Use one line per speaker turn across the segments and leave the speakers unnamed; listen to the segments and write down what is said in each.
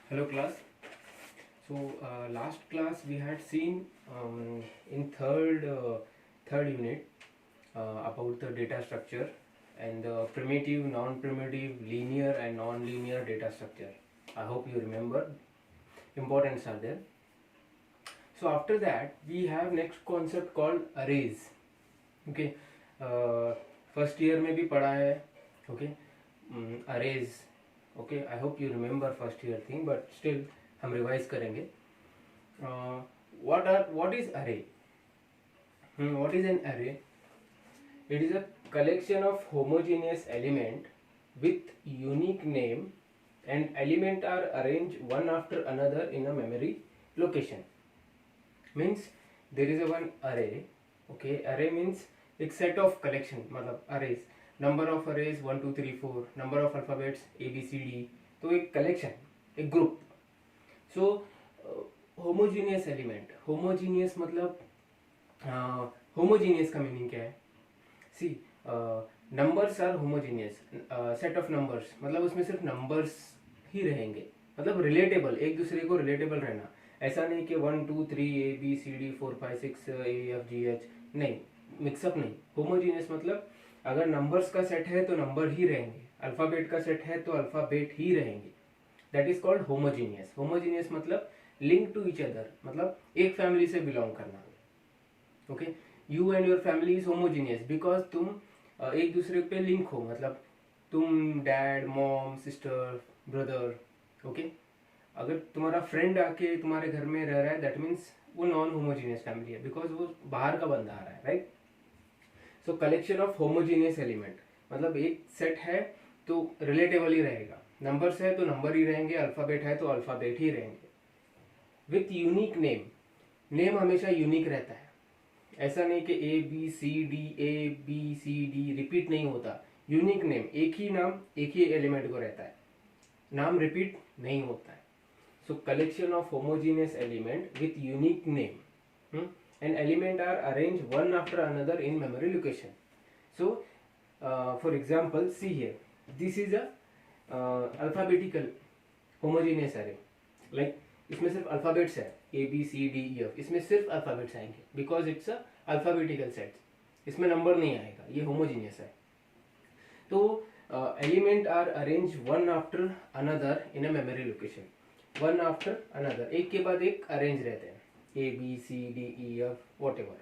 Hello class. Last class we had seen in third unit about the data structure and the primitive, non-primitive, linear and non-linear data structure. I hope you remember. Importance are there. So after that we have next concept called arrays. Okay. First year में भी पढ़ा है. Okay. Arrays. Okay, I hope you remember first year thing, but still हम revise करेंगे. What is array? What is an array? It is a collection of homogeneous element with unique name, and element are arranged one after another in a memory location. Means there is a one array. Okay, array means एक set of collection, मतलब arrays. Number of arrays 1 2 3 4, number of alphabets ABCD, तो एक collection, एक group. So homogeneous element, homogeneous मतलब homogeneous का meaning क्या है? See numbers are homogeneous, set of numbers मतलब उसमें सिर्फ नंबर्स ही रहेंगे, मतलब रिलेटेबल, एक दूसरे को रिलेटेबल रहना. ऐसा नहीं कि 1 2 3 ABCD 4 5 6 AFGH, नहीं, मिक्सअप नहीं. होमोजीनियस मतलब अगर नंबर्स का सेट है तो नंबर ही रहेंगे, अल्फाबेट का सेट है तो अल्फाबेट ही रहेंगे. That is called homogeneous. Homogeneous मतलब लिंक टू ईच अदर, मतलब एक फैमिली से बिलोंग करना. Okay, you and your family is homogeneous because तुम एक दूसरे पे लिंक हो, मतलब तुम dad mom sister brother. Okay, अगर तुम्हारा फ्रेंड आके तुम्हारे घर में रह रहा है, दैट मीन्स वो नॉन होमोजीनियस फैमिली है, बिकॉज वो बाहर का बंदा आ रहा है, right? So collection of homogeneous element मतलब एक सेट है तो रिलेटेबल ही रहेगा, नंबर्स है तो नंबर ही रहेंगे, अल्फाबेट है तो अल्फाबेट ही रहेंगे. विथ यूनिक नेम, नेम हमेशा यूनिक रहता है. ऐसा नहीं कि ABCD रिपीट नहीं होता. यूनिक नेम, एक ही नाम एक ही एलिमेंट को रहता है, नाम रिपीट नहीं होता है. सो collection of homogeneous element with unique name and element are arranged one after another in memory location. So for example, see here, this is a alphabetical homogeneous array. Like इसमें सिर्फ alphabets है ABCDEF, इसमें सिर्फ alphabets आएंगे because it's a alphabetical set, इसमें number नहीं आएगा, ये होमोजीनियस है. तो element are arrange one after another in a memory location. One after another, एक के बाद एक अरेंज रहते हैं, ABCDEF whatever.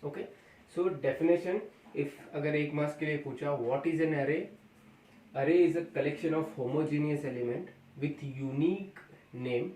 Okay, so definition, if अगर एक मार्क्स के लिए पूछा what is an array? Array is a collection of homogeneous element with unique name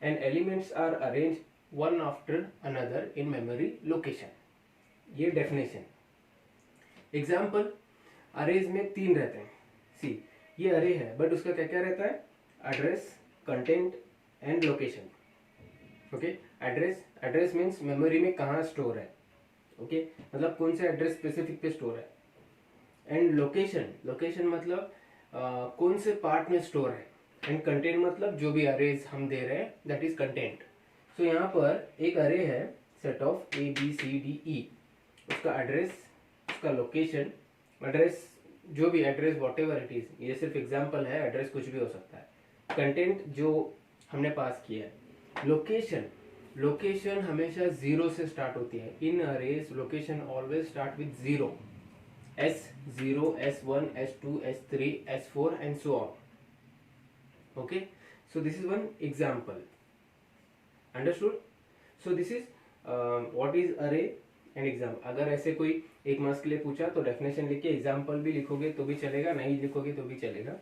and elements are arranged one after another in memory location. ये definition. Example, arrays में 3 रहते हैं. See, ये array है but उसका क्या क्या रहता है? Address, content and location. Okay, address means memory में कहाँ स्टोर है. ओके, मतलब कौन से एड्रेस स्पेसिफिक पे स्टोर है. एंड लोकेशन मतलब कौन से पार्ट में स्टोर है. एंड कंटेंट मतलब जो भी अरेज हम दे रहे हैं, दैट इज कंटेंट. सो यहाँ पर एक अरे है सेट ऑफ ABCDE, उसका एड्रेस, उसका लोकेशन, एड्रेस जो भी address what ever it is, ये सिर्फ एग्जाम्पल है, एड्रेस कुछ भी हो सकता है. कंटेंट जो हमने पास किया है. लोकेशन हमेशा 0 से स्टार्ट होती है. In arrays location always start with 0, S0 S1 S2 S3 S4 and so on. Okay, so this is one example. Understood? So this is what is array and example. अगर ऐसे कोई एक marks के लिए पूछा तो डेफिनेशन लिख के एग्जाम्पल भी लिखोगे तो भी चलेगा, नहीं लिखोगे तो भी चलेगा,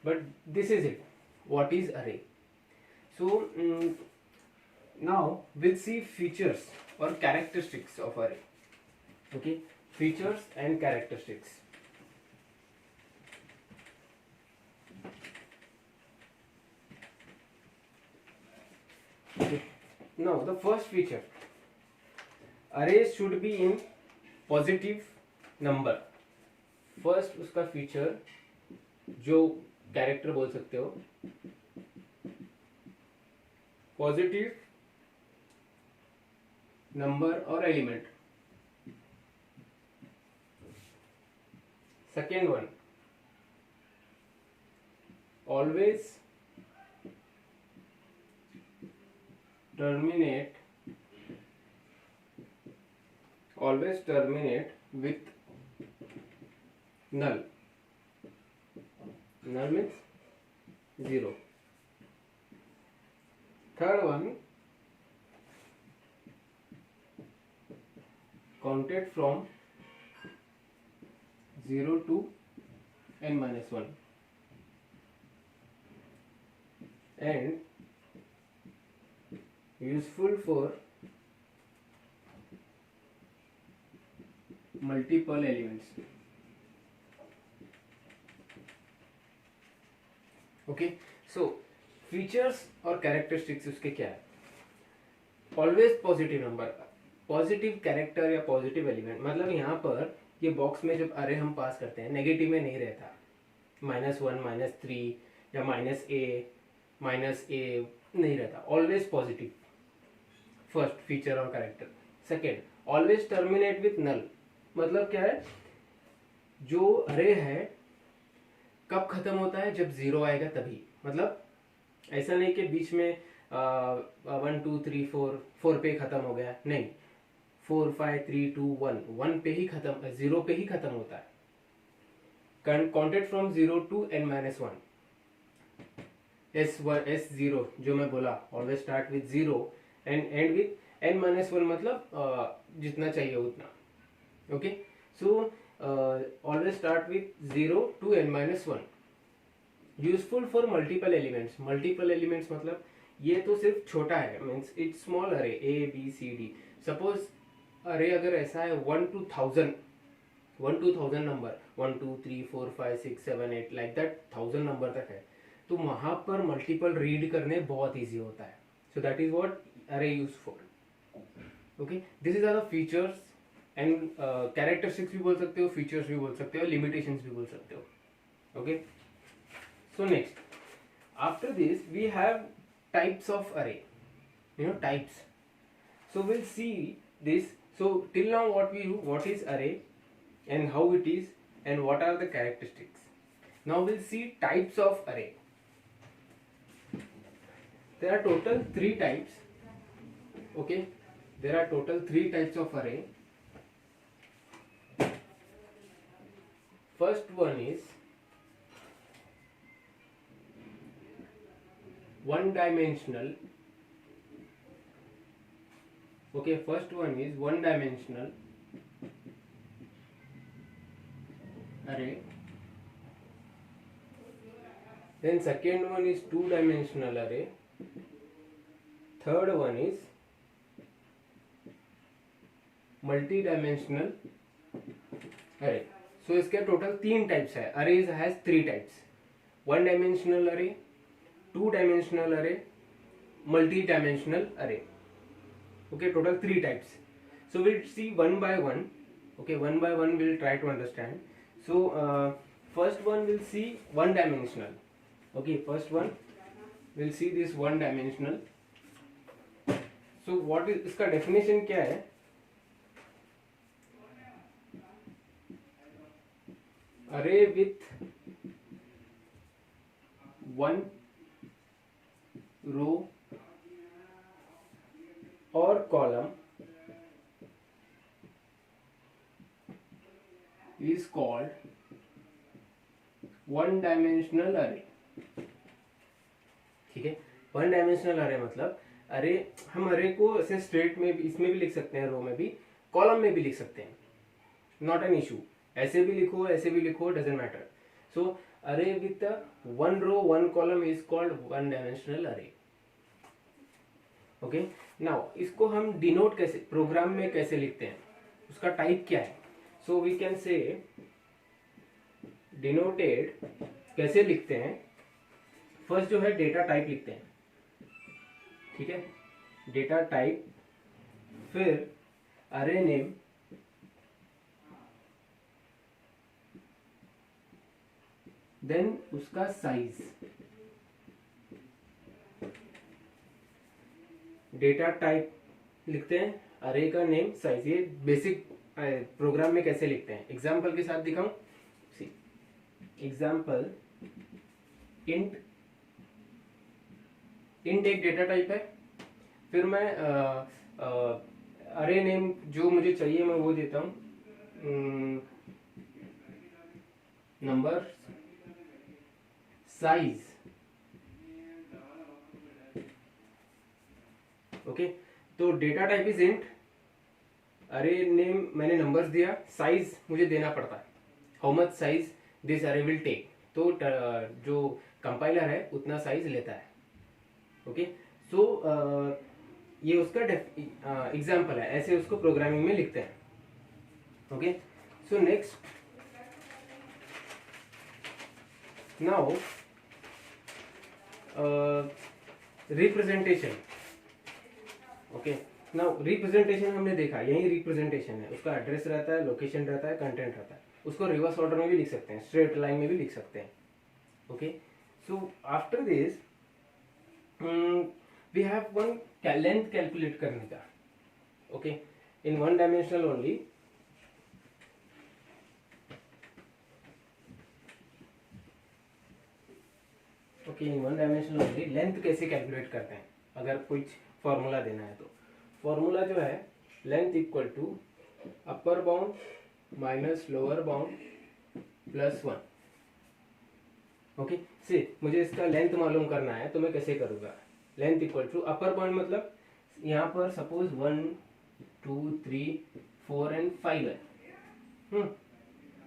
but this is it, what is array. So now we'll see features or characteristics of array. Okay, features and characteristics. Okay. Now the first feature, arrays should be in positive number. First उसका feature जो character बोल सकते हो, positive number और element. Second one, always terminate always terminate with null. Null means 0. Third one, counted from 0 to n minus 1 and useful for multiple elements. Okay, so features और characteristics उसके क्या है? Always positive number, positive character या positive element, मतलब यहाँ पर ये box में जब अरे हम पास करते हैं नेगेटिव में नहीं रहता, -1 -3 या -a नहीं रहता, ऑलवेज पॉजिटिव। फर्स्ट फीचर और character. Second, always terminate with null, मतलब क्या है, जो अरे है कब खत्म होता है, जब 0 आएगा तभी। मतलब ऐसा नहीं कि बीच में 1 2 3 4 पे खत्म हो गया, नहीं, 4 5 3 2 1 पे ही खत्म, 0 पे ही खत्म होता है। Counted from 0 to n minus 1, S0 जो मैं बोला, always start with 0 and end with n minus 1, मतलब जितना चाहिए उतना। Okay, so always start with 0 to n minus 1, useful for multiple elements. Multiple elements मतलब ये तो सिर्फ छोटा है, means it's small array ABCD। Suppose array अगर ऐसा है 1 to 1000 number, 1 2 3 4 5 6 7 8 like that 1000 number तक है, तो वहां पर मल्टीपल रीड करने बहुत इजी होता है। So that is what array use for. Okay, this is are the features and characteristics भी बोल सकते हो, फीचर्स भी बोल सकते हो, लिमिटेशंस भी बोल सकते हो। Okay, so next, after this we have types of array, types. So we'll see this. So till now what we do, what is array and how it is and what are the characteristics. Now we'll see types of array. There are total 3 types. Okay, there are total 3 types of array. First one is one dimensional. Okay, first one is one dimensional array. Then second one is two dimensional array. Third one is multi-dimensional array. So इसके total 3 types है। Arrays has 3 types. One dimensional array, two dimensional array, multi-dimensional array. Okay, total 3 types. So we'll see one by one. Okay, one by one we'll try to understand. So first one we'll see one dimensional. Okay, first one we'll see this one dimensional. So what is इसका definition क्या है? Array with one row or column is called one dimensional array. ठीक है, one dimensional अरे मतलब अरे, हम अरे को ऐसे स्ट्रेट में भी, इसमें भी लिख सकते हैं, रो में भी, कॉलम में भी लिख सकते हैं, नॉट एन इशू। ऐसे भी लिखो, ऐसे भी लिखो, doesn't matter. So array with one row one column is called one dimensional array. Okay, now इसको हम डिनोट कैसे, प्रोग्राम में कैसे लिखते हैं, उसका टाइप क्या है? So we can say denoted कैसे लिखते हैं। फर्स्ट जो है डेटा टाइप लिखते हैं, ठीक है, डेटा टाइप, फिर अरे नेम, देन उसका साइज, डेटा टाइप लिखते हैं, अरे का नेम, साइज। ये बेसिक प्रोग्राम में कैसे लिखते हैं, एग्जाम्पल के साथ दिखाऊं। सी एग्जाम्पल, इंट एक डेटा टाइप है, फिर मैं अरे नेम जो मुझे चाहिए मैं वो देता हूँ, नंबर साइज, ओके। तो डेटा टाइप इज इंट, अरे नेम मैंने नंबर्स दिया, साइज मुझे देना पड़ता है, हाउ मच साइज दिस अरे विल टेक, तो जो कंपाइलर है उतना साइज लेता है, ओके। सो ये उसका एग्जाम्पल है, ऐसे उसको प्रोग्रामिंग में लिखते हैं, okay. So next now representation, okay. Now representation हमने देखा, यही रिप्रेजेंटेशन है, उसका एड्रेस रहता है, लोकेशन रहता है, कंटेंट रहता है, उसको रिवर्स ऑर्डर में भी लिख सकते हैं, स्ट्रेट लाइन में भी लिख सकते हैं, okay. So after this we have one length calculate करने का, okay, in one dimensional only. Okay, in one dimensional only length कैसे कैलकुलेट करते हैं, अगर कुछ फॉर्मूला देना है तो फॉर्मूला जो है length equal to upper bound minus lower bound plus 1, okay. से मुझे इसका लेंथ मालूम करना है तो मैं कैसे करूँगा, length equal to upper bound मतलब यहाँ पर सपोज 1 2 3 4 एंड 5 है,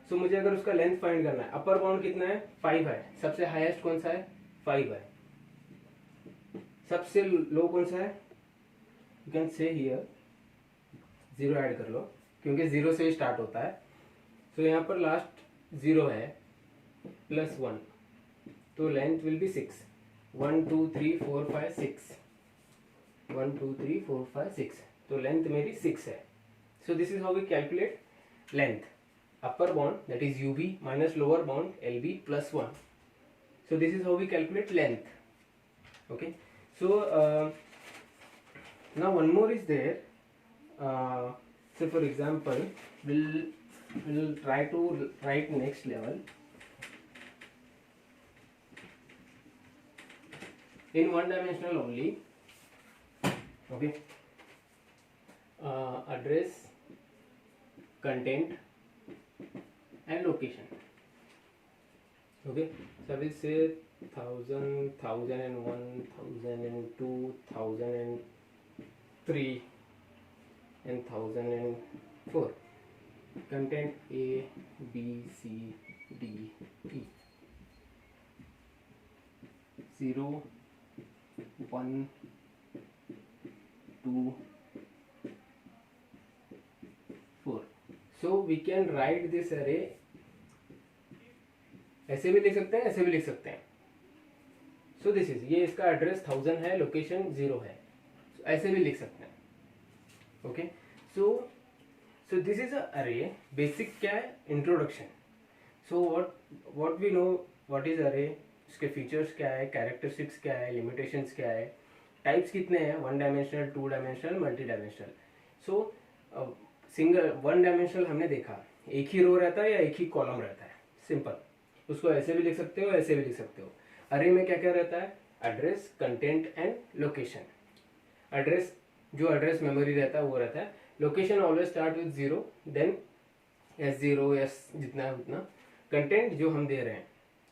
सो मुझे अगर उसका लेंथ फाइंड करना है, अपर बाउंड कितना है 5 है, सबसे हाईएस्ट कौन सा है 5 है, सबसे लो कौन सा है, you can say here 0 add कर लो क्योंकि 0 से स्टार्ट होता है, सो यहाँ पर लास्ट 0 है प्लस 1, तो लेंथ विल बी 6, 1 2 3 4 5 6, 1 2 3 4 5 6, तो लेंथ मेरी 6 है। So this is how we calculate length, upper bound that is ub minus lower bound lb plus 1, so this is how we calculate length, okay. So now one more is there, so for example we'll try to write next level in one dimensional only, okay. Address, content and location, okay. So I will say 1000 1001 1002 1003 and 1004, content A B C D E, 0 1 2 4, so we can write this array, ऐसे भी लिख सकते हैं, ऐसे भी लिख सकते हैं, सो दिस इज, ये इसका एड्रेस 1000 है, लोकेशन 0 है, so ऐसे भी लिख सकते हैं, okay. So this is a array, basic क्या है introduction, so what we know what is array, उसके फीचर्स क्या है, कैरेक्टरिस्टिक्स क्या है, लिमिटेशंस क्या है, टाइप्स कितने हैं, 1 डायमेंशनल 2 डायमेंशनल मल्टी डायमेंशनल। सो सिंगल 1 डायमेंशनल हमने देखा, एक ही रो रहता है या एक ही कॉलम रहता है, सिंपल, उसको ऐसे भी लिख सकते हो, ऐसे भी लिख सकते हो। अरे में क्या क्या रहता है, address, content and location. Address, जो एड्रेस मेमोरी रहता है वो रहता है, location always start with 0, then S0 S जितना है उतना, कंटेंट जो हम दे रहे हैं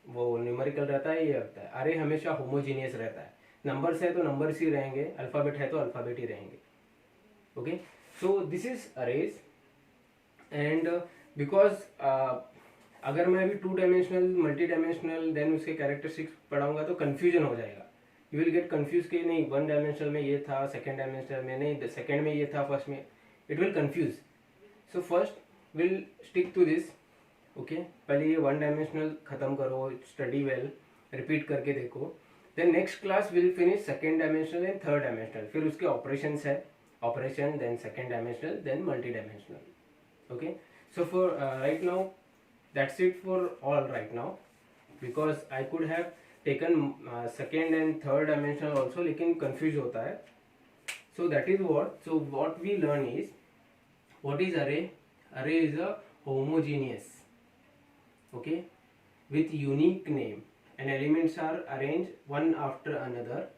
वो न्यूमेरिकल रहता है, ये रहता है। अरे हमेशा होमोजीनियस रहता है, नंबर्स है तो नंबर्स ही रहेंगे, अल्फ़ाबेट है तो अल्फ़ाबेट ही रहेंगे, okay. So this is arrays, and because अगर मैं अभी 2 डायमेंशनल मल्टी डायमेंशनल देन उसके कैरेक्टरिस्टिक्स पढ़ाऊंगा तो कन्फ्यूजन हो जाएगा, यू विल गेट कन्फ्यूज कि नहीं 1 डायमेंशनल में ये था, सेकेंड डायमेंशनल में नहीं, सेकेंड में ये था, फर्स्ट में, it will confuse. So first will stick to this, okay. पहले ये 1 डायमेंशनल खत्म करो, स्टडी वेल, रिपीट करके देखो, then next class will finish second dimensional and third dimensional, फिर उसके ऑपरेशंस है, operation then second dimensional then multi dimensional, okay. So for right now that's it for all right now, because I could have taken second and third dimensional also, लेकिन confuse होता है, so that is what, so what we learn is what is array. Array is a homogeneous, okay, with unique name, and elements are arranged one after another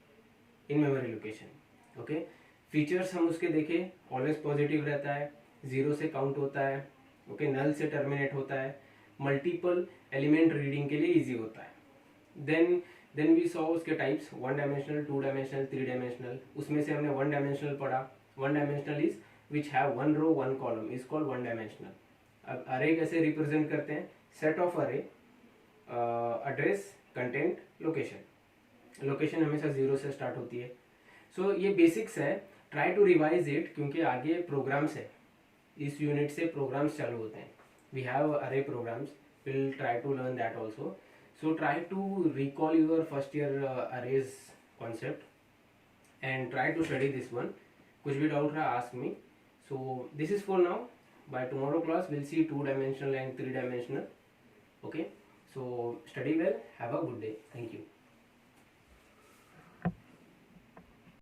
in memory location, okay. Features हम उसके देखें, always positive रहता है, zero से count होता है, okay, नल से terminate होता है, मल्टीपल एलिमेंट रीडिंग के लिए इजी होता है। देन वी सॉ उसके types, one dimensional, two dimensional, three dimensional. उसमें से हमने वन डायमेंशनल पढ़ा। One dimensional is which have one row one column is called one dimensional. अब अरे कैसे रिप्रेजेंट करते हैं, set of array, address, content, location. Location हमेशा zero से स्टार्ट होती है। सो ये बेसिक्स है, ट्राई टू रिवाइज इट, क्योंकि आगे प्रोग्राम्स है, इस यूनिट से प्रोग्राम्स चालू होते हैं। We have array programs, will try to learn that also. So try to recall your first year arrays concept and try to study this one. कुछ भी डाउट रहा ask me. So this is for now. By tomorrow class we'll see two dimensional and three dimensional. Okay, so study well, have a good day. Thank you.